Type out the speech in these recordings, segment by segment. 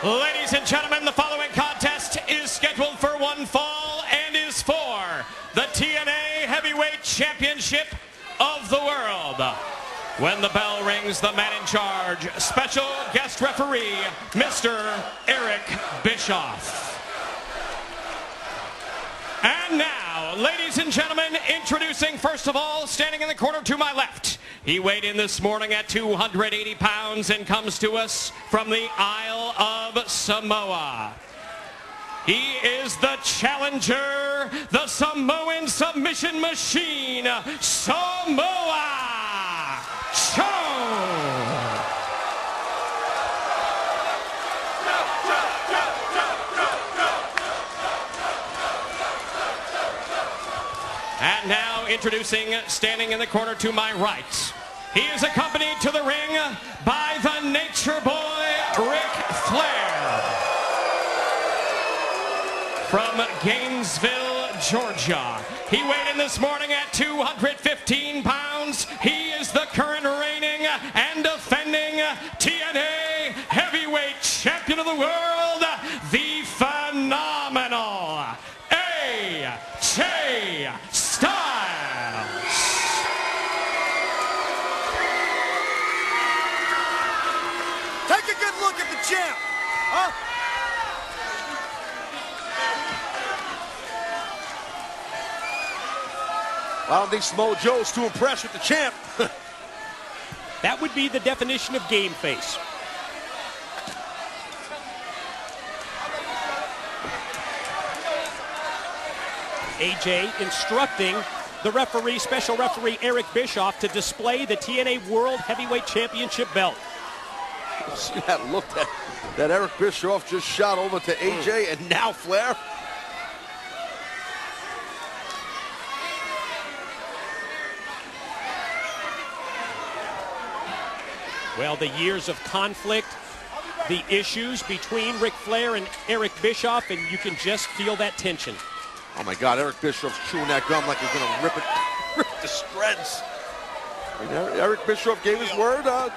Ladies and gentlemen, the following contest is scheduled for one fall and is for the TNA Heavyweight Championship of the World. When the bell rings, the man in charge, special guest referee, Mr. Eric Bischoff. And now, ladies and gentlemen, introducing first of all, standing in the corner to my left. He weighed in this morning at 280 pounds and comes to us from the Isle of Samoa. He is the challenger, the Samoan submission machine, Samoa Joe. And now introducing, standing in the corner to my right, he is accompanied to the ring by the Nature Boy, Ric Flair. From Gainesville, Georgia. He weighed in this morning at 215 pounds. He is the current reigning and defending TNA Heavyweight Champion of the World, the phenomenal AJ Styles. Take a good look at the champ. Huh? I don't think Samoa Joe's too impressed with the champ. That would be the definition of game face. AJ instructing the referee, special referee Eric Bischoff, to display the TNA World Heavyweight Championship belt. See that look that Eric Bischoff just shot over to AJ and now Flair. Well, the years of conflict, the issues between Ric Flair and Eric Bischoff, and you can just feel that tension. Oh my God, Eric Bischoff's chewing that gum like he's gonna rip it to shreds. I mean, Eric Bischoff gave his word, called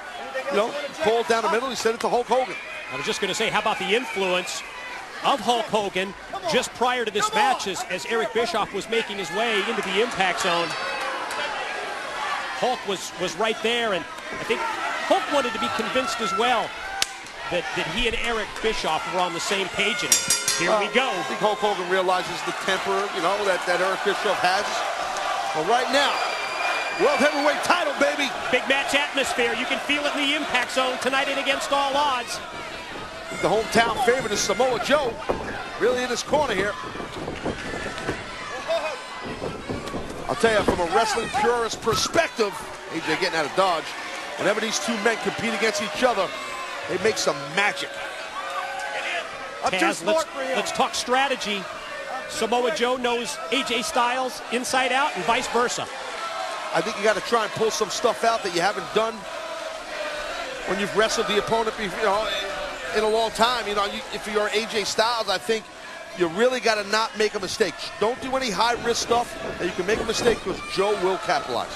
down the middle. He said it to Hulk Hogan. I was just going to say, how about the influence of Hulk Hogan just prior to this match as Eric Bischoff was making his way into the impact zone. Hulk was right there, and I think Hulk wanted to be convinced as well that he and Eric Bischoff were on the same page. And here we go. I think Hulk Hogan realizes the temper, that Eric Bischoff has. But right now, World Heavyweight title, baby. Big match atmosphere. You can feel it in the impact zone tonight and against all odds. The hometown favorite is Samoa Joe. Really in his corner here. I'll tell you, from a wrestling purist perspective, AJ getting out of dodge, whenever these two men compete against each other, they make some magic. Taz, let's talk strategy. Samoa Joe knows AJ Styles inside out and vice versa. I think you got to try and pull some stuff out that you haven't done when you've wrestled the opponent in a long time. If you're AJ Styles, I think you really got to not make a mistake. Don't do any high-risk stuff that you can make a mistake, because Joe will capitalize.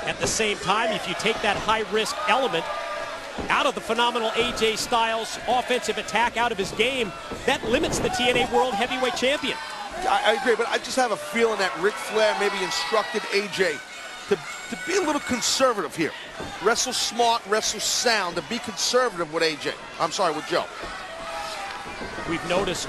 At the same time, if you take that high-risk element out of the phenomenal AJ Styles offensive attack, out of his game, that limits the TNA World Heavyweight Champion. I agree, but I just have a feeling that Ric Flair maybe instructed AJ to be a little conservative here. Wrestle smart, wrestle sound, and be conservative with AJ. I'm sorry, with Joe. We've noticed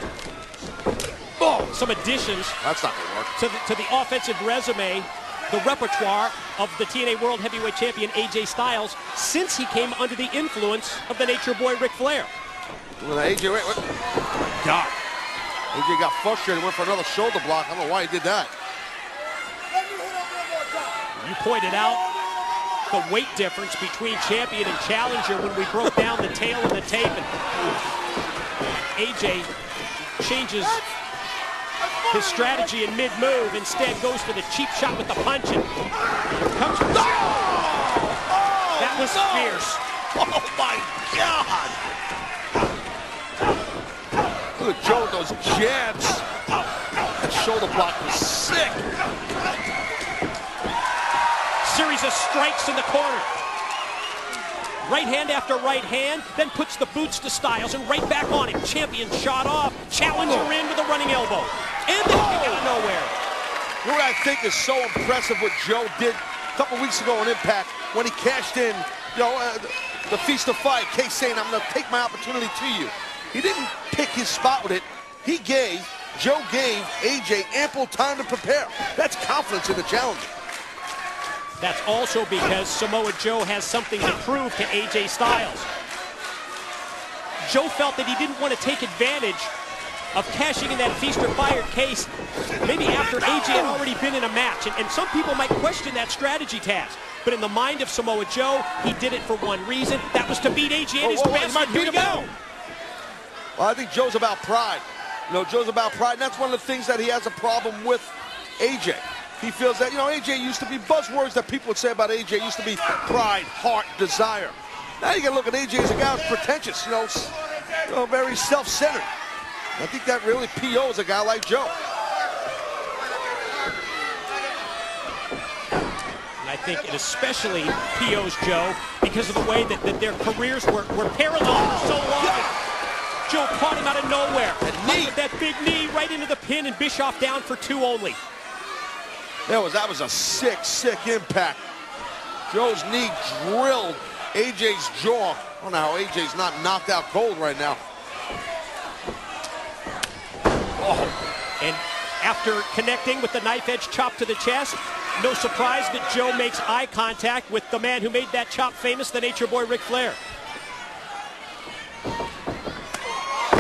some additions That's not gonna work. to the offensive resume, the repertoire of the TNA World Heavyweight Champion AJ Styles since he came under the influence of the Nature Boy Ric Flair. Well, AJ, wait. God. AJ got frustrated, went for another shoulder block. I don't know why he did that. You pointed out the weight difference between champion and challenger when we broke down the tail of the tape. And AJ changes his strategy in mid-move, instead goes for the cheap shot with the punch, and comes from that was fierce. Oh my God! Look at Joe with those jabs. That shoulder block was sick. Series of strikes in the corner. Right hand after right hand, then puts the boots to Styles and right back on him. Champion shot off, challenger in with a running elbow. And then kick out of nowhere. What I think is so impressive what Joe did a couple weeks ago on Impact when he cashed in, the Feast of Fight, case saying, I'm going to take my opportunity to you. He didn't pick his spot with it. Joe gave AJ ample time to prepare. That's confidence in the challenger. That's also because Samoa Joe has something to prove to AJ Styles. Joe felt that he didn't want to take advantage of cashing in that Feast or Fire case maybe after AJ had already been in a match. And some people might question that strategy, Taz. But in the mind of Samoa Joe, he did it for one reason. That was to beat AJ at his best. He might beat him out. Well, I think Joe's about pride. Joe's about pride, and that's one of the things that he has a problem with AJ. He feels that, AJ used to be buzzwords that people would say about AJ used to be pride, heart, desire. Now you got to look at AJ as a guy who's pretentious, very self-centered. I think that really POs a guy like Joe. And I think it especially POs Joe because of the way that their careers were parallel for so long. Joe caught him out of nowhere. With that big knee right into the pin, and Bischoff down for 2 only. That was a sick impact. Joe's knee drilled AJ's jaw. I don't know how AJ's not knocked out cold right now. And after connecting with the knife edge chop to the chest, no surprise that Joe makes eye contact with the man who made that chop famous, the Nature Boy Ric Flair.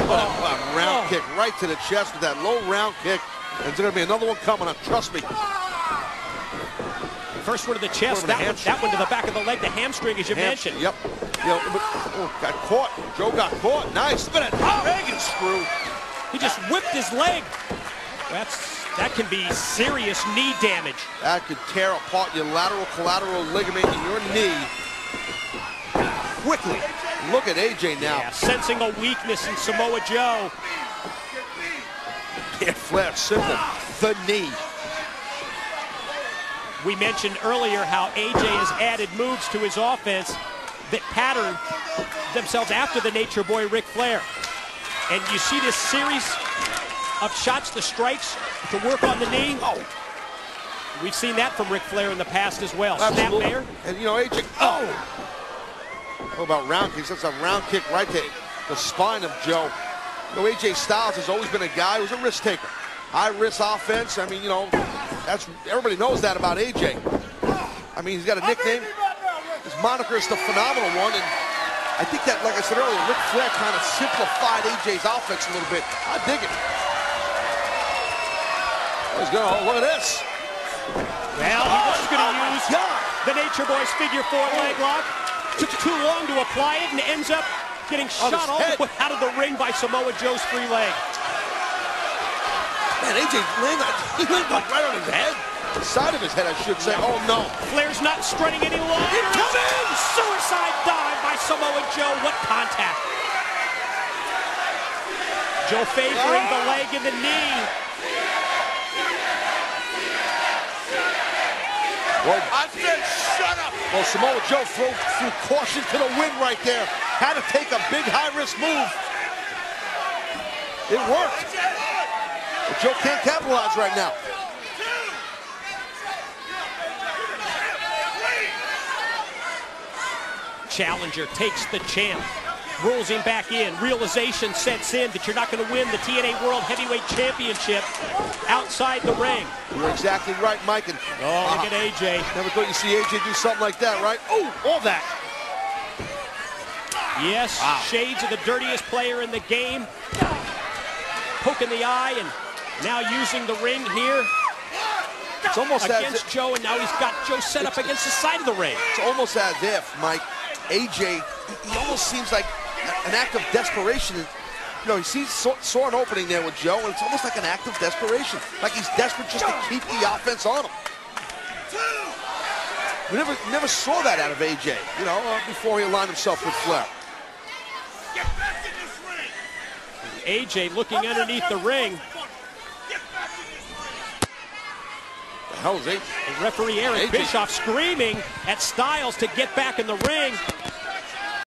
A round kick right to the chest with that low round kick. And there's going to be another one coming up, trust me. First one to the chest, that one to the back of the leg, the hamstring, as you mentioned. Yep. Got caught. Joe got caught. Nice. Look at that dragon screw. He just whipped his leg. That can be serious knee damage. That could tear apart your lateral collateral ligament in your knee quickly. Look at AJ now. Yeah, sensing a weakness in Samoa Joe. Yeah, Flair, simple. The knee. We mentioned earlier how AJ has added moves to his offense that pattern themselves after the Nature Boy Ric Flair. And you see this series of shots, the strikes, to work on the knee. We've seen that from Ric Flair in the past as well. Absolutely. Snap there. And AJ, What about round kicks? That's a round kick right to the spine of Joe. AJ Styles has always been a guy who's a risk taker. High risk offense. I mean, everybody knows that about AJ. I mean, he's got a nickname. His moniker is the Phenomenal One, and I think that, like I said earlier, Ric Flair kind of simplified AJ's offense a little bit. I dig it. Look at this. Well, he was going to use the Nature Boy's figure 4 leg lock. Took too long to apply it and ends up getting shot all the way out of the ring by Samoa Joe's 3 leg. Man, AJ landed like right on his head. The side of his head, I should say. Oh, no. Flair's not strutting any longer. Incoming! Suicide dive by Samoa Joe. What contact. Joe favoring the leg and the knee. I said shut up. Well, Samoa Joe threw caution to the wind right there. Had to take a big high-risk move. It worked. But Joe can't capitalize right now. Challenger takes the champ, rolls him back in. Realization sets in that you're not going to win the TNA World Heavyweight Championship outside the ring. You're exactly right, Mike. And, look at AJ. Never thought you'd see AJ do something like that, right? Oh, all that. Yes, shades of the dirtiest player in the game. Poking the eye and now using the ring here. It's almost against Joe, and now he's got Joe set up against the side of the ring. It's almost as if, Mike, AJ, he almost seems like an act of desperation. He saw an opening there with Joe, and it's almost like an act of desperation. Like he's desperate just to keep the offense on him. We never saw that out of AJ, before he aligned himself with Flair. AJ looking underneath the ring. The hell is AJ? The referee Eric Bischoff screaming at Styles to get back in the ring.